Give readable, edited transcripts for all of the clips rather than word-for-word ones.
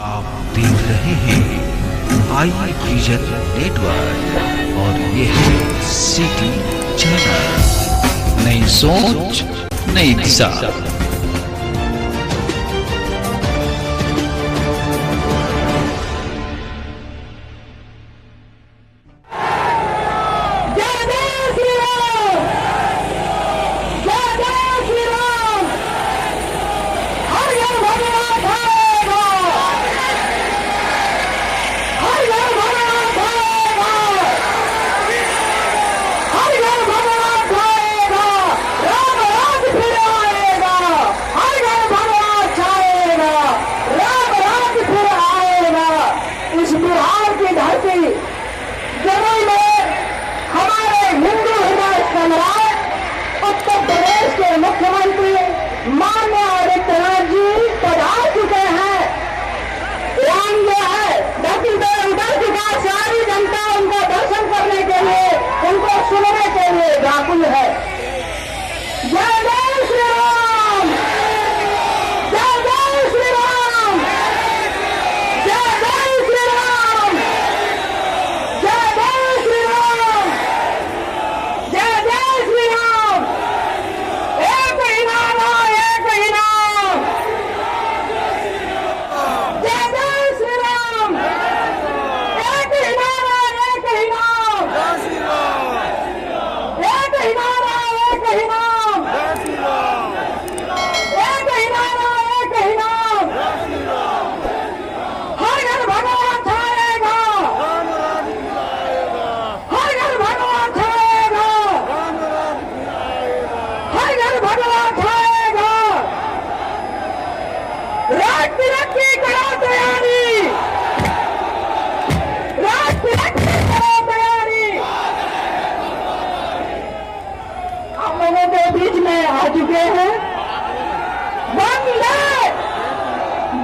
आप देख रहे हैं आई विजन नेटवर्क और ये है सिटी चैनल। नई सोच नई दिशा। मुख्यमंत्री माननीय आदित्यनाथ जी पधार चुके हैं। ध्यान जो है उधर चुका, सारी जनता उनका दर्शन करने के लिए, उनको सुनने के लिए व्याकुल है। जय जय श्री राम, जय जय श्री राम, जय जय श्री राम, जय जय श्री राम, जय जय श्री राम। एक ही नाम, जय जय श्री राम। एक ही नाम, एक ही नाम, एक ही नाम, एक ही नाम, एक ही नाम, एक ही नाम। हर घर भगवान छाएगा, हर घर भगवान छाएगा, हर घर भगवान छाएगा। राज तिलक की करो तैयारी, राज तिलक की करो तैयारी। आप लोगों के बीच में आ चुके हैं। वंदे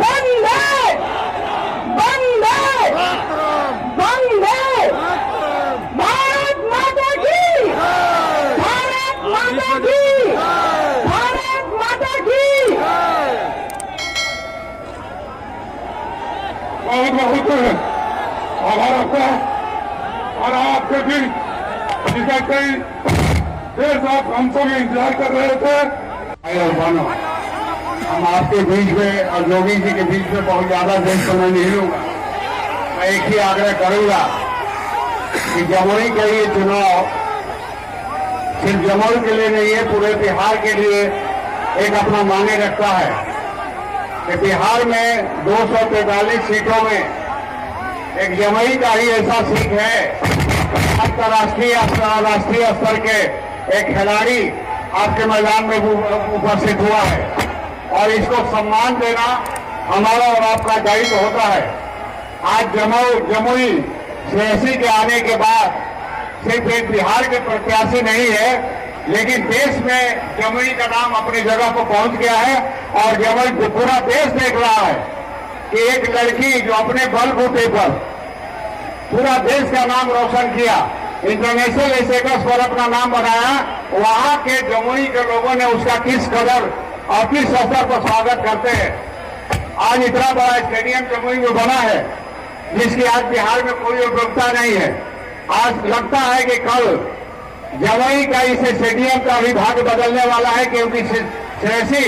वंदे वंदे वंदे भारत माता की, भारत माता की, भारत माता की। बहुत बहुत आभार आपका। और आपके भी जिसे कई देर से आप हमसे भी इंतजार कर रहे थे। हम आपके बीच में और योगी जी के बीच में बहुत ज्यादा देर समय नहीं लूंगा। मैं एक ही आग्रह करूंगा कि जमुई का ये चुनाव सिर्फ जमुई के लिए नहीं है, पूरे बिहार के लिए एक अपना मायने रखता है कि बिहार में 243 सीटों में एक जमुई का ही ऐसा सीट है, अंतर्राष्ट्रीय राष्ट्रीय स्तर के एक खिलाड़ी आपके मैदान में उपस्थित हुआ है और इसको सम्मान देना हमारा और आपका दायित्व होता है। आज जमुई श्रेयसी के आने के बाद सिर्फ एक बिहार के प्रत्याशी नहीं है, लेकिन देश में जमुई का नाम अपनी जगह पर पहुंच गया है और जमुई पूरा देश देख रहा है कि एक लड़की जो अपने बलबूते पर पूरा देश का नाम रोशन किया, इंटरनेशनल स्टेटस पर अपना नाम बनाया, वहां के जमुई के लोगों ने उसका किस कदर और किस स्तर पर स्वागत करते हैं। आज इतना बड़ा स्टेडियम जमुई में बना है जिसकी आज बिहार में कोई उपयोगिता नहीं है। आज लगता है कि कल जमुई का इस स्टेडियम का भी भाग्य बदलने वाला है, क्योंकि श्रेयसी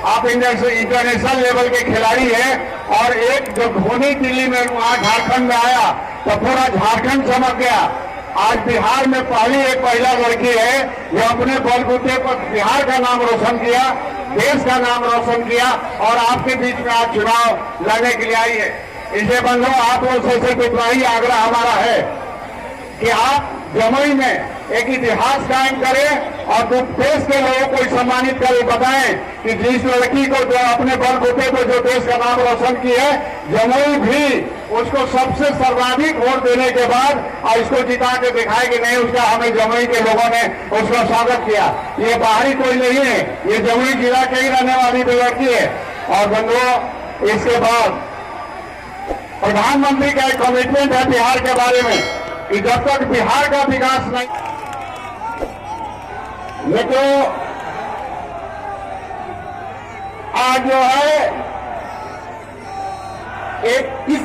आप इंटरनेशनल लेवल के खिलाड़ी हैं और एक जो धोनी दिल्ली में वहां झारखंड में आया तो पूरा झारखंड चमक गया। आज बिहार में पहला लड़की है जो अपने बलबूते पर बिहार का नाम रोशन किया, देश का नाम रोशन किया और आपके बीच में आज चुनाव लड़ने के लिए आई है। इसलिए बंधुओं, आप लोग से सिर्फ इतना ही आग्रह हमारा है कि आप जमुई में एक इतिहास कायम करें और देश के लोगों को सम्मानित करें, बताएं कि जिस लड़की को जो अपने बलबूते पर जो देश का नाम रोशन की है, जमुई भी उसको सबसे सर्वाधिक वोट देने के बाद और इसको जिता के दिखाए कि नहीं, उसका हमें जमुई के लोगों ने उसका स्वागत किया। ये बाहरी कोई नहीं है, ये जमुई जिला के ही रहने वाली लड़की है। और बंधुओं, इसके बाद प्रधानमंत्री का एक कमिटमेंट है बिहार के बारे में कि जब तक बिहार का विकास नहीं, ये तो आज जो है इस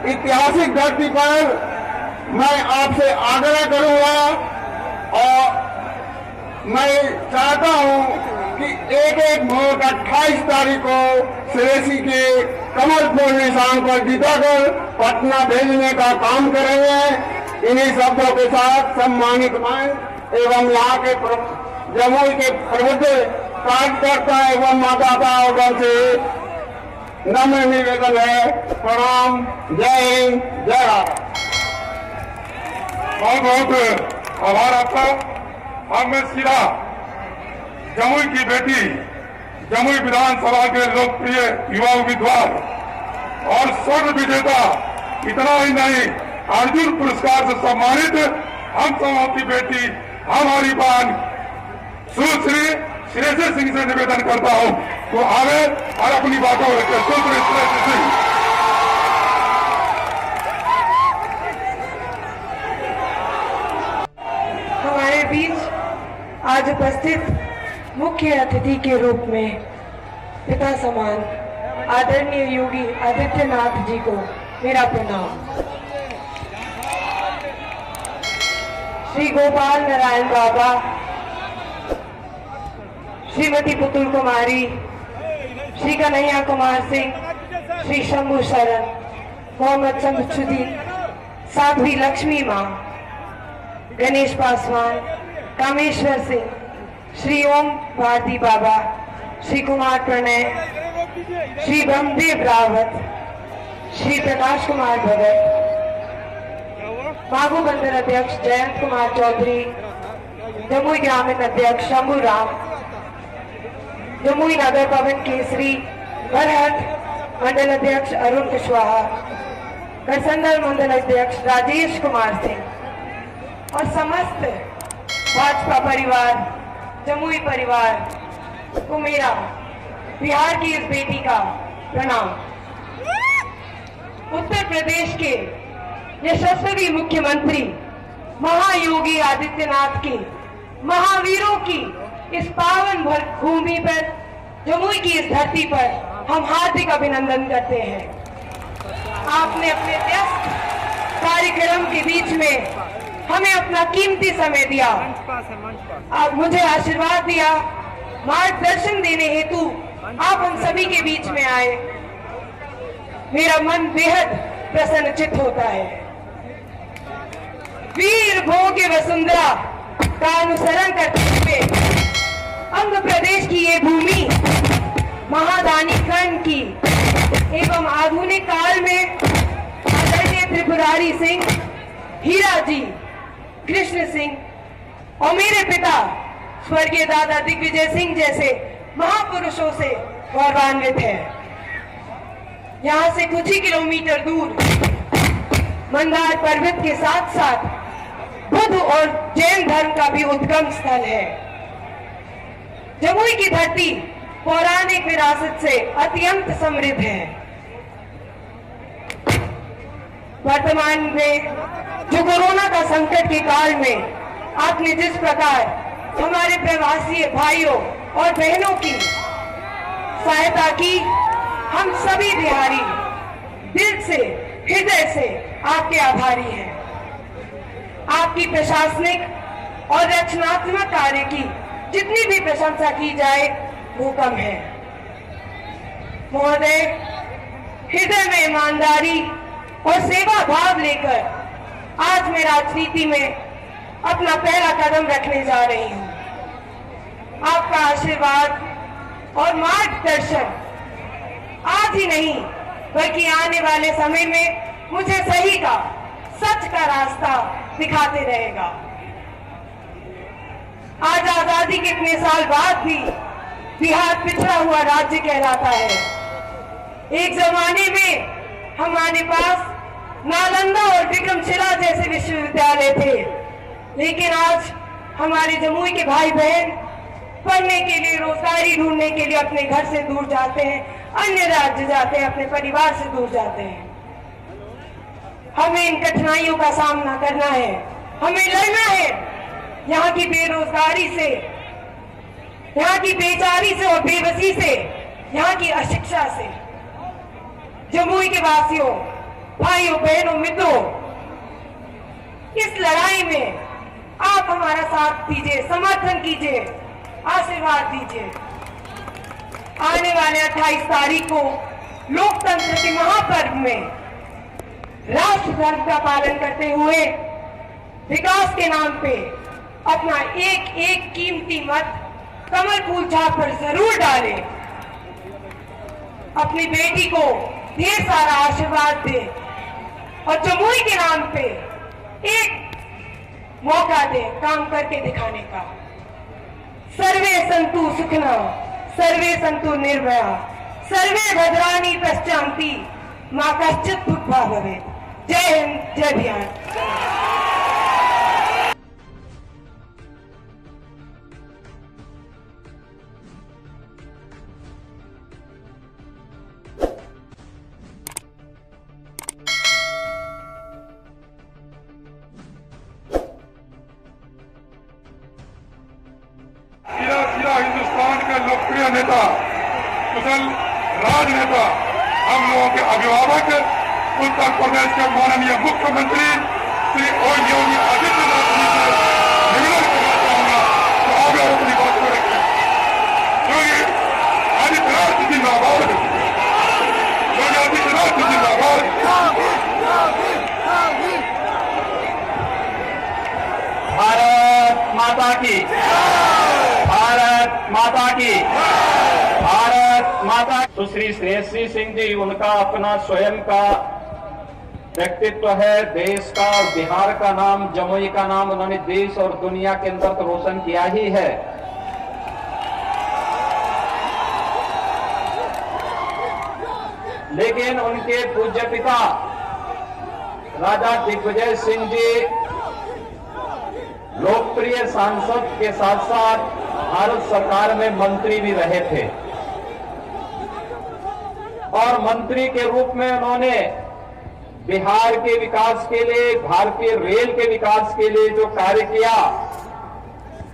ऐतिहासिक धरती पर मैं आपसे आग्रह करूंगा और मैं चाहता हूं कि एक वोट 28 तारीख को श्रेयसी के कमलपुर निशान पर जीताकर पटना भेजने का काम करेंगे। इन्हीं शब्दों के साथ सम्मानित मैं एवं यहाँ के जमुई के प्रबुद्ध कार्यकर्ता एवं मतदाताओं से नम्र निवेदन है। प्रणाम। जय हिंद, जय भारत। बहुत बहुत आभार आपका। अब मैं सीधा जमुई की बेटी, जमुई विधानसभा के लोकप्रिय युवा उम्मीदवार और स्वर्ण विजेता, इतना ही नहीं अर्जुन पुरस्कार से सम्मानित हम समूह की बेटी, हमारी बहन सुश्री श्रेयसी सिंह से निवेदन करता हूं तो आवे और अपनी बातों रखे। सुश्री श्रेयसी सिंह। हमारे बीच आज उपस्थित मुख्य अतिथि के रूप में पिता समान आदरणीय योगी आदित्यनाथ जी को मेरा प्रणाम। श्री गोपाल नारायण बाबा, श्रीमती पुतुल कुमारी, श्री कन्हैया कुमार सिंह, श्री शंभू शरण, मोहम्मद शमसुद्दीन, साध्वी लक्ष्मी माँ, गणेश पासवान, कामेश्वर सिंह, श्री ओम भारती बाबा, श्री कुमार प्रणय, श्री ब्रह्मदेव रावत, श्री प्रकाश कुमार भगत, बाबू बंदर अध्यक्ष जयंत कुमार चौधरी, जमुई ग्रामीण अध्यक्ष शंभू राम, जमुई नगर भवन केसरी बरहट मंडल अध्यक्ष अरुण कुशवाहा, गढ़संदर मंडल अध्यक्ष राजेश कुमार सिंह और समस्त भाजपा परिवार, जमुई परिवार को मेरा बिहार की इस बेटी का प्रणाम। उत्तर प्रदेश के यशस्वी मुख्यमंत्री महायोगी आदित्यनाथ के महावीरों की इस पावन भूमि पर, जमुई की इस धरती पर हम हार्दिक अभिनंदन करते हैं। आपने अपने व्यस्त कार्यक्रम के बीच में हमें अपना कीमती समय दिया, आप मुझे आशीर्वाद दिया, मार्गदर्शन देने हेतु आप हम सभी के बीच में आए। मेरा मन बेहद प्रसन्नचित होता है। वीर भोग्य वसुंधरा का अनुसरण करते हुए अंग प्रदेश की ये भूमि महादानी कर्ण की एवं आधुनिक काल में आदरणीय त्रिपुरारी सिंह, हीरा जी, कृष्ण सिंह और मेरे पिता स्वर्गीय दादा दिग्विजय सिंह जैसे महापुरुषों से गौरवान्वित है। यहाँ से कुछ ही किलोमीटर दूर मंदार पर्वत के साथ साथ बुद्ध और जैन धर्म का भी उद्गम स्थल है। जमुई की धरती पौराणिक विरासत से अत्यंत समृद्ध है। वर्तमान में जो कोरोना का संकट के काल में आपने जिस प्रकार हमारे प्रवासी भाइयों और बहनों की सहायता की, हम सभी बिहारी दिल से, हृदय से आपके आभारी हैं। आपकी प्रशासनिक और रचनात्मक कार्य की जितनी भी प्रशंसा की जाए वो कम है। महोदय, हृदय में ईमानदारी और सेवा भाव लेकर आज मैं राजनीति में अपना पहला कदम रखने जा रही हूँ। आपका आशीर्वाद और मार्गदर्शन आज ही नहीं बल्कि आने वाले समय में मुझे सही का, सच का रास्ता दिखाते रहेगा। आज आजादी के इतने साल बाद भी बिहार पिछड़ा हुआ राज्य कहलाता है। एक जमाने में हमारे पास नालंदा और विक्रमशिला जैसे विश्वविद्यालय थे, लेकिन आज हमारे जमुई के भाई बहन पढ़ने के लिए, रोजगारी ढूंढने के लिए अपने घर से दूर जाते हैं, अन्य राज्य जाते हैं, अपने परिवार से दूर जाते हैं। हमें इन कठिनाइयों का सामना करना है, हमें लड़ना है यहाँ की बेरोजगारी से, यहाँ की बेचारी से और बेबसी से, यहाँ की अशिक्षा से। जमुई के वासियों, भाइयों, बहनों, मित्रों, इस लड़ाई में आप हमारा साथ दीजिए, समर्थन कीजिए, आशीर्वाद दीजिए। आने वाले 28 तारीख को लोकतंत्र के महापर्व में राष्ट्र धर्म का पालन करते हुए विकास के नाम पे अपना एक एक कीमती मत कमल फूल छाप पर जरूर डालें। अपनी बेटी को ढेर सारा आशीर्वाद दें और जमुई के नाम पे एक मौका दें काम करके दिखाने का। सर्वे सन्तु सुखिनः, सर्वे सन्तु निर्भयाः, सर्वे भद्राणि पश्यन्ति मा कश्चित् दुःखभाग् भवेत्। जय हिंद, जय बिहार। सीधा हिंदुस्तान के लोकप्रिय नेता, कुशल राजनेता, हम लोगों के अभिभावक, उत्तर प्रदेश के माननीय मुख्यमंत्री श्री योगी आदित्यनाथ जी से निवेदन करना चाहूंगा तो आप लोग अपनी बात को रखें। योगी आदित्यनाथ जिंदाबाद, योगी आदित्यनाथ जिंदाबाद। भारत माता की, भारत माता की, भारत माता। सुश्री श्रेयसी सिंह जी, उनका अपना स्वयं का व्यक्तित्व है। देश का और बिहार का नाम, जमुई का नाम उन्होंने देश और दुनिया के अंदर तो रोशन किया ही है। लेकिन उनके पूज्य पिता राजा दिग्विजय सिंह जी लोकप्रिय सांसद के साथ साथ भारत सरकार में मंत्री भी रहे थे और मंत्री के रूप में उन्होंने बिहार के विकास के लिए, भारतीय रेल के विकास के लिए जो कार्य किया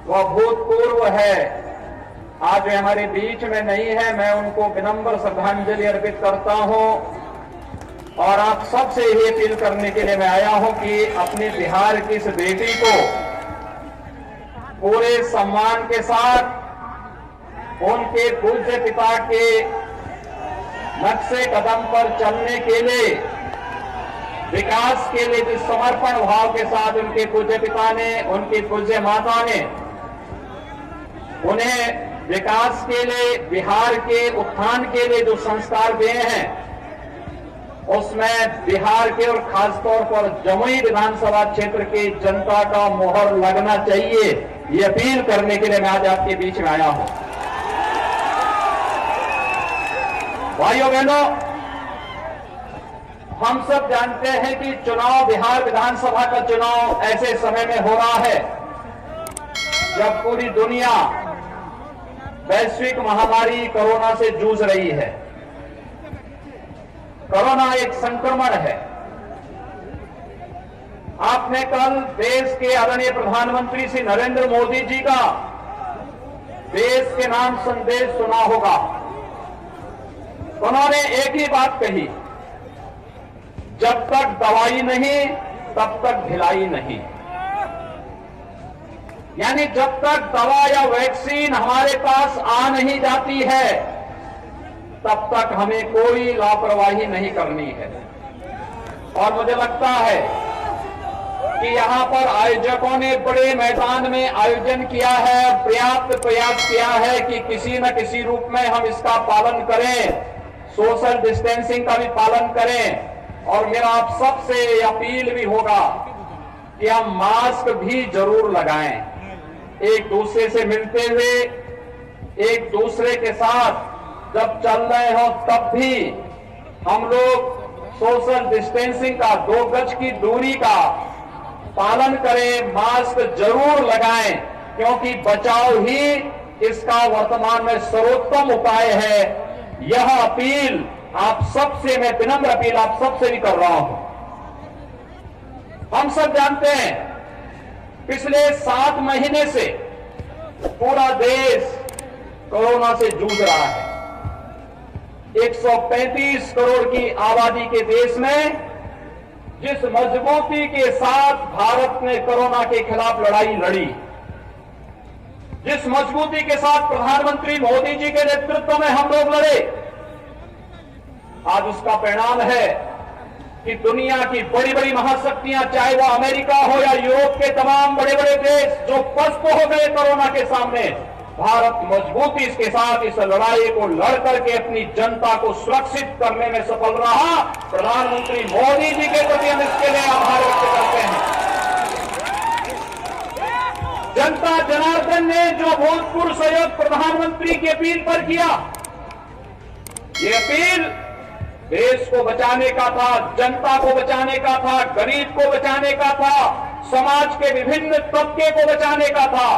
वह भूतपूर्व है। आज वे हमारे बीच में नहीं है, मैं उनको विनम्र श्रद्धांजलि अर्पित करता हूं और आप सबसे ये अपील करने के लिए मैं आया हूं कि अपने बिहार की इस बेटी को पूरे सम्मान के साथ उनके पूज्य पिता के नक्शे कदम पर चलने के लिए, विकास के लिए जिस समर्पण भाव के साथ उनके पूज्य पिता ने, उनकी पूज्य माता ने उन्हें विकास के लिए, बिहार के उत्थान के लिए जो संस्कार दिए हैं, उसमें बिहार के और खासतौर पर जमुई विधानसभा क्षेत्र की जनता का मोहर लगना चाहिए। ये अपील करने के लिए मैं आज आपके बीच में आया हूं। भाइयों बहनों, हम सब जानते हैं कि चुनाव, बिहार विधानसभा का चुनाव ऐसे समय में हो रहा है जब पूरी दुनिया वैश्विक महामारी कोरोना से जूझ रही है। कोरोना एक संक्रमण है। आपने कल देश के आदरणीय प्रधानमंत्री श्री नरेंद्र मोदी जी का देश के नाम संदेश सुना होगा। उन्होंने एक ही बात कही, जब तक दवाई नहीं तब तक ढिलाई नहीं। यानी जब तक दवा या वैक्सीन हमारे पास आ नहीं जाती है तब तक हमें कोई लापरवाही नहीं करनी है। और मुझे लगता है कि यहां पर आयोजकों ने बड़े मैदान में आयोजन किया है, पर्याप्त प्रयास किया है कि किसी न किसी रूप में हम इसका पालन करें, सोशल डिस्टेंसिंग का भी पालन करें। और मेरा आप सबसे अपील भी होगा कि हम मास्क भी जरूर लगाएं। एक दूसरे से मिलते हुए, एक दूसरे के साथ जब चल रहे हो तब भी हम लोग सोशल डिस्टेंसिंग का, 2 गज की दूरी का पालन करें, मास्क जरूर लगाएं, क्योंकि बचाव ही इसका वर्तमान में सर्वोत्तम उपाय है। यह अपील आप सबसे, मैं विनम्र अपील आप सबसे भी कर रहा हूं। हम सब जानते हैं पिछले 7 महीने से पूरा देश कोरोना से जूझ रहा है। 135 करोड़ की आबादी के देश में जिस मजबूती के साथ भारत ने कोरोना के खिलाफ लड़ाई लड़ी, जिस मजबूती के साथ प्रधानमंत्री मोदी जी के नेतृत्व में हम लोग लड़े, आज उसका परिणाम है कि दुनिया की बड़ी बड़ी महाशक्तियां, चाहे वो अमेरिका हो या यूरोप के तमाम बड़े बड़े देश, जो पस्त हो गए कोरोना के सामने, भारत मजबूती के साथ इस लड़ाई को लड़ करके अपनी जनता को सुरक्षित करने में सफल रहा। प्रधानमंत्री मोदी जी के प्रति हम इसके लिए आभार व्यक्त करते हैं। जनता जनार्दन ने जो अभूतपूर्व सहयोग प्रधानमंत्री की अपील पर किया, ये अपील देश को बचाने का था, जनता को बचाने का था, गरीब को बचाने का था, समाज के विभिन्न तबके को बचाने का था।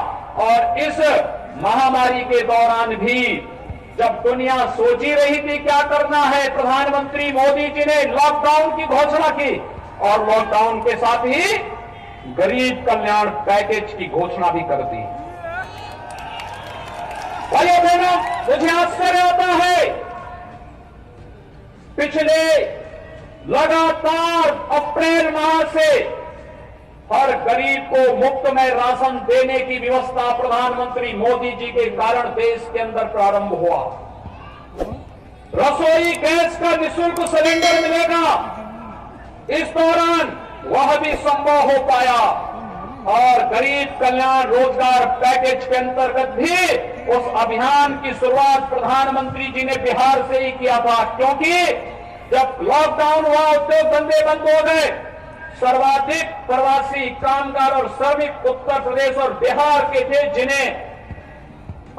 और इस महामारी के दौरान भी जब दुनिया सोच ही रही थी क्या करना है, प्रधानमंत्री मोदी जी ने लॉकडाउन की घोषणा की और लॉकडाउन के साथ ही गरीब कल्याण पैकेज की घोषणा भी कर दी। भाइयों बहनों, मुझे आश्चर्य होता है, पिछले लगातार अप्रैल माह से हर गरीब को मुफ्त में राशन देने की व्यवस्था प्रधानमंत्री मोदी जी के कारण देश के अंदर प्रारंभ हुआ। रसोई गैस का निःशुल्क सिलेंडर मिलेगा, इस दौरान वह भी संभव हो पाया। और गरीब कल्याण रोजगार पैकेज के अंतर्गत भी उस अभियान की शुरुआत प्रधानमंत्री जी ने बिहार से ही किया था, क्योंकि जब लॉकडाउन हुआ, उद्योग धंधे बंद हो गए, सर्वाधिक प्रवासी कामगार और श्रमिक उत्तर प्रदेश और बिहार के थे, जिन्हें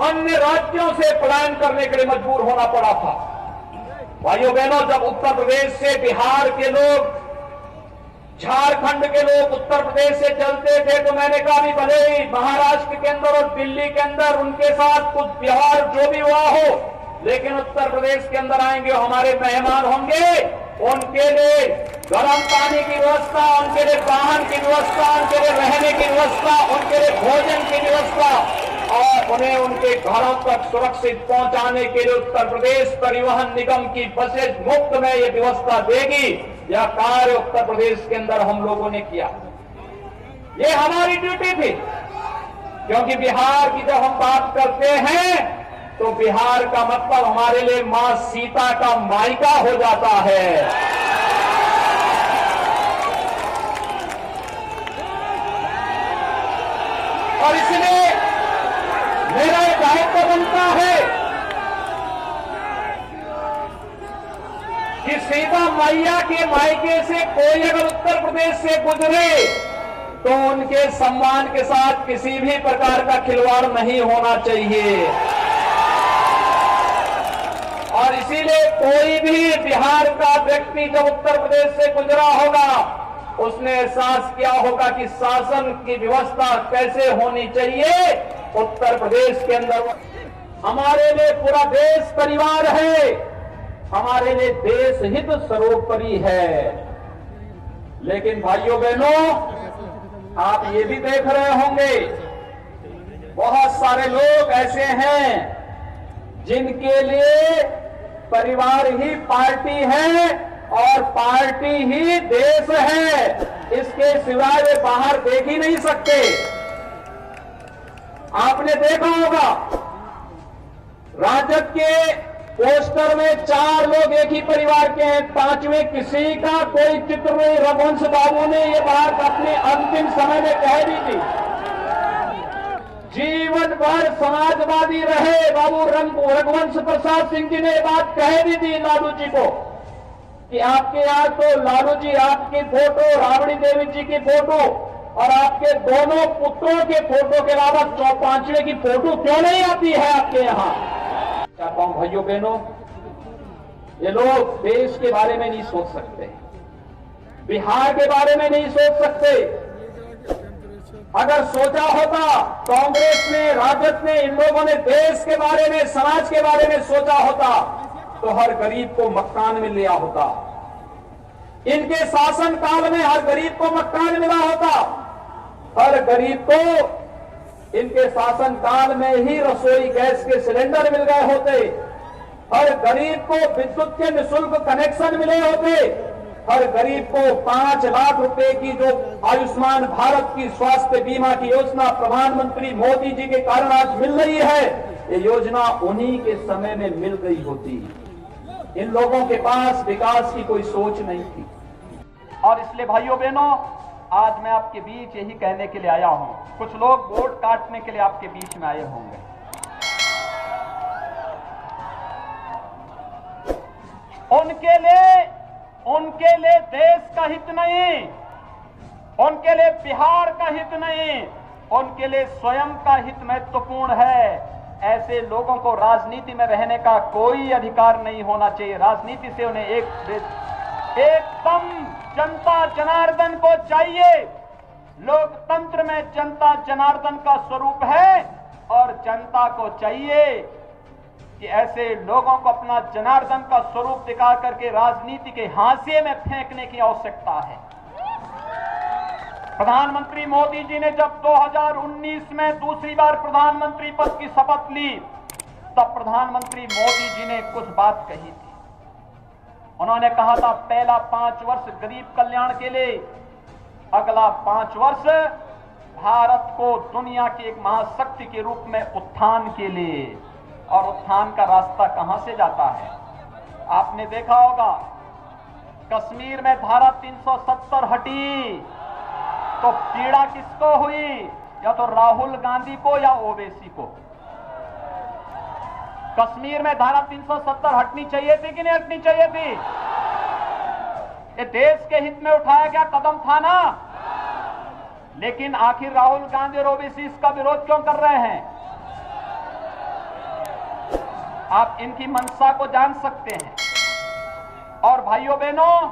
अन्य राज्यों से पलायन करने के लिए मजबूर होना पड़ा था। भाइयों बहनों, जब उत्तर प्रदेश से बिहार के लोग, झारखंड के लोग उत्तर प्रदेश से चलते थे, तो मैंने कहा भी भले ही महाराष्ट्र के अंदर और दिल्ली के अंदर उनके साथ कुछ व्यवहार जो भी हुआ हो, लेकिन उत्तर प्रदेश के अंदर आएंगे, हमारे मेहमान होंगे, उनके लिए गर्म पानी की व्यवस्था, उनके लिए वाहन की व्यवस्था, उनके लिए रहने की व्यवस्था, उनके लिए भोजन की व्यवस्था और उन्हें उनके घरों तक सुरक्षित पहुंचाने के लिए उत्तर प्रदेश परिवहन निगम की बसें मुफ्त में ये व्यवस्था देगी। यह कार्य उत्तर प्रदेश के अंदर हम लोगों ने किया। ये हमारी ड्यूटी थी, क्योंकि बिहार की जब हम बात करते हैं तो बिहार का मतलब हमारे लिए मां सीता का मायका हो जाता है। और इसलिए मेरा एक दायित्व बनता है कि सीता मैया के मायके से कोई अगर उत्तर प्रदेश से गुजरे तो उनके सम्मान के साथ किसी भी प्रकार का खिलवाड़ नहीं होना चाहिए। और इसीलिए कोई भी बिहार का व्यक्ति जब उत्तर प्रदेश से गुजरा होगा, उसने एहसास किया होगा कि शासन की व्यवस्था कैसे होनी चाहिए। उत्तर प्रदेश के अंदर हमारे लिए पूरा देश परिवार है, हमारे लिए देश हित सर्वोपरि है। लेकिन भाइयों बहनों, आप ये भी देख रहे होंगे, बहुत सारे लोग ऐसे हैं जिनके लिए परिवार ही पार्टी है और पार्टी ही देश है, इसके सिवाय वे बाहर देख ही नहीं सकते। आपने देखा होगा, राजद के पोस्टर में 4 लोग एक ही परिवार के हैं, 5वें किसी का कोई चित्र नहीं। रघुवंश बाबू ने ये बात अपने अंतिम समय में कह दी थी, जीवन भर समाजवादी रहे बाबू रघुवंश प्रसाद सिंह जी ने बात कह दी थी लालू जी को कि आपके यहाँ तो लालू जी आपकी फोटो, राबड़ी देवी जी की फोटो और आपके दोनों पुत्रों के फोटो के अलावा 5वें की फोटो क्यों नहीं आती है आपके यहाँ। चाहता हूं भाइयों बहनों, ये लोग देश के बारे में नहीं सोच सकते, बिहार के बारे में नहीं सोच सकते। अगर सोचा होता कांग्रेस ने, राजद ने, इन लोगों ने देश के बारे में, समाज के बारे में सोचा होता तो हर गरीब को मकान मिल लिया होता। इनके शासन काल में हर गरीब को मकान मिला होता, हर गरीब को इनके शासन काल में ही रसोई गैस के सिलेंडर मिल गए होते। हर गरीब को विद्युत के निःशुल्क कनेक्शन मिले होते, हर गरीब को 5 लाख रुपए की जो आयुष्मान भारत की स्वास्थ्य बीमा की योजना प्रधानमंत्री मोदी जी के कारण आज मिल रही है, ये योजना उन्हीं के समय में मिल गई होती। इन लोगों के पास विकास की कोई सोच नहीं थी। और इसलिए भाइयों बहनों, आज मैं आपके बीच यही कहने के लिए आया हूं। कुछ लोग वोट काटने के लिए आपके बीच में आए होंगे। उनके लिए देश का हित नहीं, उनके लिए बिहार का हित नहीं, उनके लिए स्वयं का हित महत्वपूर्ण है। ऐसे लोगों को राजनीति में रहने का कोई अधिकार नहीं होना चाहिए। राजनीति से उन्हें एकदम जनता जनार्दन को चाहिए। लोकतंत्र में जनता जनार्दन का स्वरूप है और जनता को चाहिए कि ऐसे लोगों को अपना जनार्दन का स्वरूप दिखा करके राजनीति के हाशिए में फेंकने की आवश्यकता है। प्रधानमंत्री मोदी जी ने जब 2019 में दूसरी बार प्रधानमंत्री पद की शपथ ली, तब प्रधानमंत्री मोदी जी ने कुछ बात कही थी। उन्होंने कहा था, पहला 5 वर्ष गरीब कल्याण के लिए, अगला 5 वर्ष भारत को दुनिया की एक महाशक्ति के रूप में उत्थान के लिए। और उत्थान का रास्ता कहां से जाता है? आपने देखा होगा, कश्मीर में धारा 370 हटी तो पीड़ा किसको हुई? या तो राहुल गांधी को या ओवैसी को। कश्मीर में धारा 370 हटनी चाहिए थी कि नहीं हटनी चाहिए थी? ये देश के हित में उठाया गया कदम था ना। लेकिन आखिर राहुल गांधी और ओवैसी इसका विरोध क्यों कर रहे हैं? आप इनकी मंशा को जान सकते हैं। और भाइयों बहनों,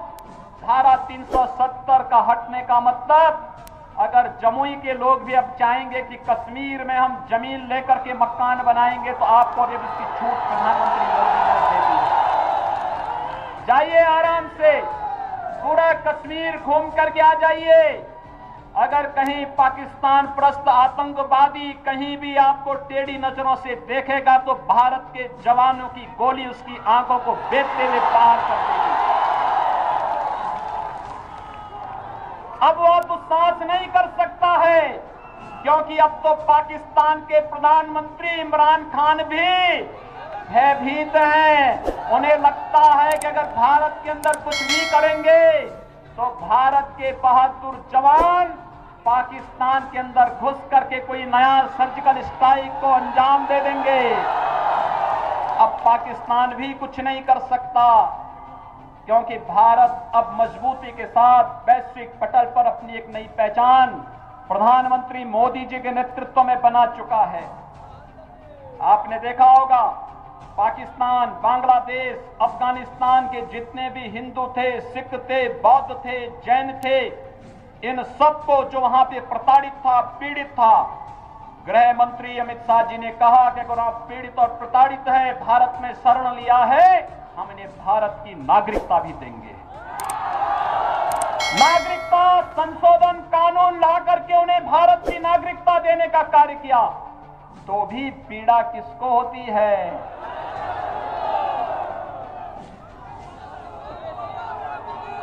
धारा 370 का हटने का मतलब, अगर जमुई के लोग भी अब चाहेंगे कि कश्मीर में हम जमीन लेकर के मकान बनाएंगे, तो आपको अब इसकी छूट प्रधानमंत्री मोदी ने दे दी है। जाइए आराम से, पूरा कश्मीर घूम करके आ जाइए। अगर कहीं पाकिस्तान प्रस्त आतंकवादी कहीं भी आपको टेढ़ी नजरों से देखेगा, तो भारत के जवानों की गोली उसकी आंखों को बेचते हुए बाहर कर देगी। अब वो तो सांस नहीं कर सकता है, क्योंकि अब तो पाकिस्तान के प्रधानमंत्री इमरान खान भी भयभीत हैं। उन्हें लगता है कि अगर भारत के अंदर कुछ भी करेंगे तो भारत के बहादुर जवान पाकिस्तान के अंदर घुस करके कोई नया सर्जिकल स्ट्राइक को अंजाम दे देंगे। अब पाकिस्तान भी कुछ नहीं कर सकता, क्योंकि भारत अब मजबूती के साथ वैश्विक पटल पर अपनी एक नई पहचान प्रधानमंत्री मोदी जी के नेतृत्व में बना चुका है। आपने देखा होगा, पाकिस्तान, बांग्लादेश, अफगानिस्तान के जितने भी हिंदू थे, सिख थे, बौद्ध थे, जैन थे, इन सबको जो वहां पे प्रताड़ित था, पीड़ित था, गृह मंत्री अमित शाह जी ने कहा कि अगर आप पीड़ित और प्रताड़ित है, भारत में शरण लिया है, हम इन्हें भारत की नागरिकता भी देंगे। नागरिकता संशोधन कानून ला करके उन्हें भारत की नागरिकता देने का कार्य किया। तो भी पीड़ा किसको होती है?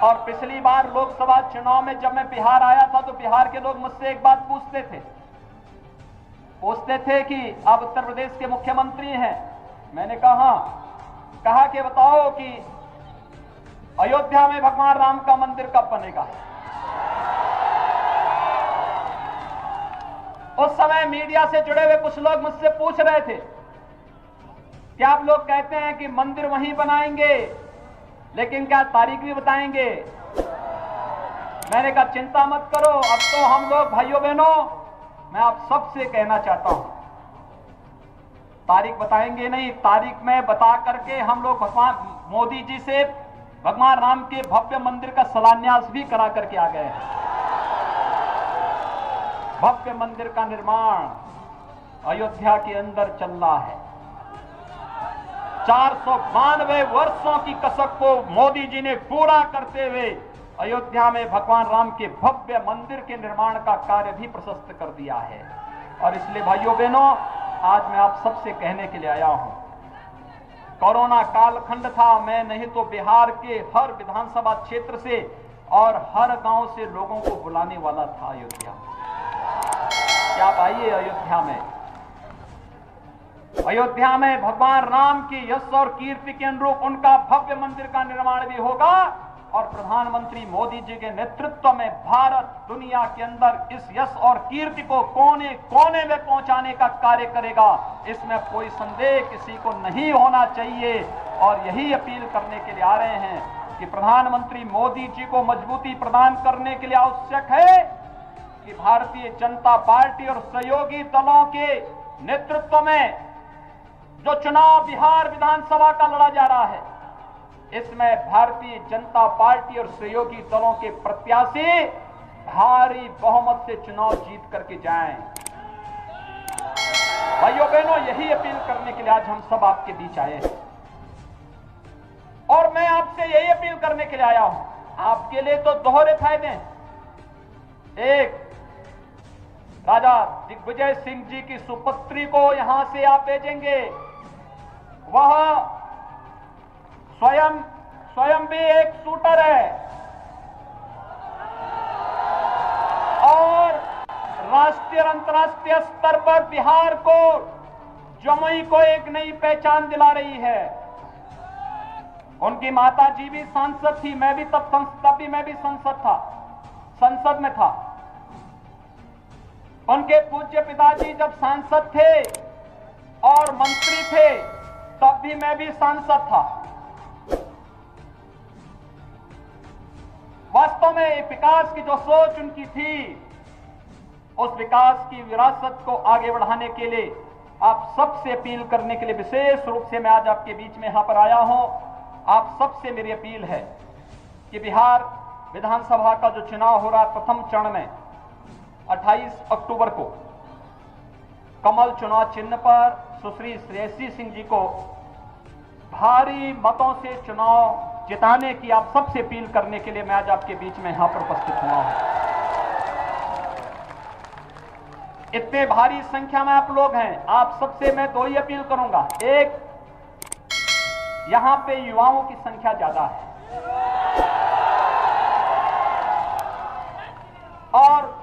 और पिछली बार लोकसभा चुनाव में जब मैं बिहार आया था, तो बिहार के लोग मुझसे एक बात पूछते थे कि आप उत्तर प्रदेश के मुख्यमंत्री हैं। मैंने कहा कि बताओ कि अयोध्या में भगवान राम का मंदिर कब बनेगा? उस समय मीडिया से जुड़े हुए कुछ लोग मुझसे पूछ रहे थे कि आप लोग कहते हैं कि मंदिर वहीं बनाएंगे, लेकिन क्या तारीख भी बताएंगे? मैंने कहा चिंता मत करो, अब तो हम लोग भाइयों बहनों, मैं आप सबसे कहना चाहता हूं, तारीख बताएंगे नहीं, तारीख में बता करके हम लोग भगवान मोदी जी से भगवान राम के भव्य मंदिर का शिलान्यास भी करा करके आ गए हैं। भव्य मंदिर का निर्माण अयोध्या के अंदर चल रहा है। 492 वर्षों की कसक को मोदी जी ने पूरा करते हुए अयोध्या में भगवान राम के भव्य मंदिर के निर्माण का कार्य भी प्रशस्त कर दिया है। और इसलिए भाइयों बहनों, आज मैं आप सबसे कहने के लिए आया हूं कोरोना कालखंड था, मैं नहीं तो बिहार के हर विधानसभा क्षेत्र से और हर गांव से लोगों को बुलाने वाला था अयोध्या। क्या आप आइए अयोध्या में भगवान राम की यश और कीर्ति के अनुरूप उनका भव्य मंदिर का निर्माण भी होगा और प्रधानमंत्री मोदी जी के नेतृत्व में भारत दुनिया के अंदर इस यश और कीर्ति को कोने कोने में पहुंचाने का कार्य करेगा। इसमें कोई संदेह किसी को नहीं होना चाहिए और यही अपील करने के लिए आ रहे हैं कि प्रधानमंत्री मोदी जी को मजबूती प्रदान करने के लिए आवश्यक है कि भारतीय जनता पार्टी और सहयोगी दलों के नेतृत्व में जो चुनाव बिहार विधानसभा का लड़ा जा रहा है, इसमें भारतीय जनता पार्टी और सहयोगी दलों के प्रत्याशी भारी बहुमत से चुनाव जीत करके जाएं। भाइयों बहनों, यही अपील करने के लिए आज हम सब आपके बीच आए हैं और मैं आपसे यही अपील करने के लिए आया हूं। आपके लिए तो दोहरे फायदे हैं। एक, राजा दिग्विजय सिंह जी की सुपुत्री को यहां से आप भेजेंगे, वह स्वयं भी एक शूटर है और राष्ट्रीय और अंतर्राष्ट्रीय स्तर पर बिहार को, जमुई को एक नई पहचान दिला रही है। उनकी माता जी भी सांसद थी, मैं भी संसद में था। उनके पूज्य पिताजी जब सांसद थे और मंत्री थे तब भी मैं भी सांसद था। वास्तव में विकास की जो सोच उनकी थी, उस विकास की विरासत को आगे बढ़ाने के लिए आप सबसे अपील करने के लिए विशेष रूप से मैं आज आपके बीच में यहां पर आया हूं। आप सबसे मेरी अपील है कि बिहार विधानसभा का जो चुनाव हो रहा है प्रथम चरण में 28 अक्टूबर को कमल चुनाव चिन्ह पर सुश्री श्रेयसी सिंह जी को भारी मतों से चुनाव जिताने की आप सबसे अपील करने के लिए मैं आज आपके बीच में यहां पर उपस्थित हुआ हूं। इतने भारी संख्या में आप लोग हैं, आप सबसे मैं दो ही अपील करूंगा। एक, यहां पे युवाओं की संख्या ज्यादा है और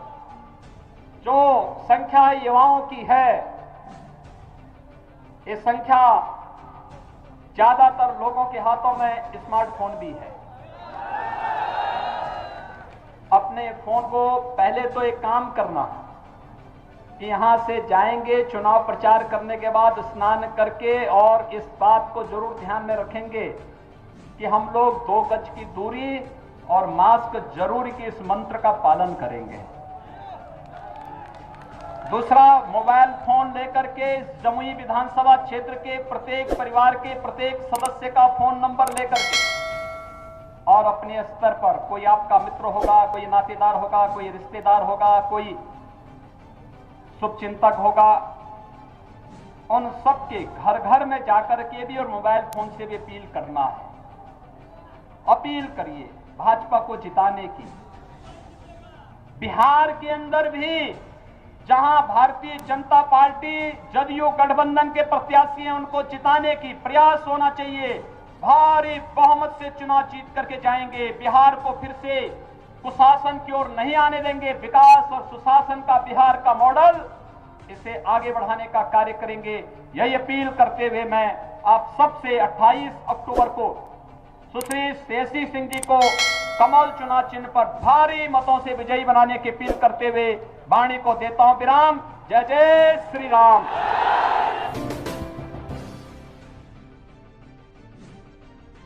जो संख्या युवाओं की है, ये संख्या ज्यादातर लोगों के हाथों में स्मार्टफोन भी है। अपने फोन को पहले तो एक काम करना कि यहां से जाएंगे चुनाव प्रचार करने के बाद स्नान करके, और इस बात को जरूर ध्यान में रखेंगे कि हम लोग 2 गज की दूरी और मास्क जरूरी की इस मंत्र का पालन करेंगे। दूसरा, मोबाइल फोन लेकर के जमुई विधानसभा क्षेत्र के प्रत्येक परिवार के प्रत्येक सदस्य का फोन नंबर लेकर के और अपने स्तर पर कोई आपका मित्र होगा, कोई नातेदार होगा, कोई रिश्तेदार होगा, कोई शुभचिंतक होगा, उन सबके घर घर में जाकर के भी और मोबाइल फोन से भी अपील करना है। अपील करिए भाजपा को जिताने की। बिहार के अंदर भी जहां भारतीय जनता पार्टी जदयू गठबंधन के प्रत्याशी हैं, उनको जिताने की प्रयास होना चाहिए। भारी बहुमत से चुनाव जीत करके जाएंगे। बिहार को फिर से कुशासन की ओर नहीं आने देंगे। विकास और सुशासन का बिहार का मॉडल, इसे आगे बढ़ाने का कार्य करेंगे। यही अपील करते हुए मैं आप सबसे 28 अक्टूबर को सुश्री श्रेयसी सिंह जी को कमल चुनाव चिन्ह पर भारी मतों से विजयी बनाने की अपील करते हुए वाणी को देता हूं विराम। जय जय श्री राम।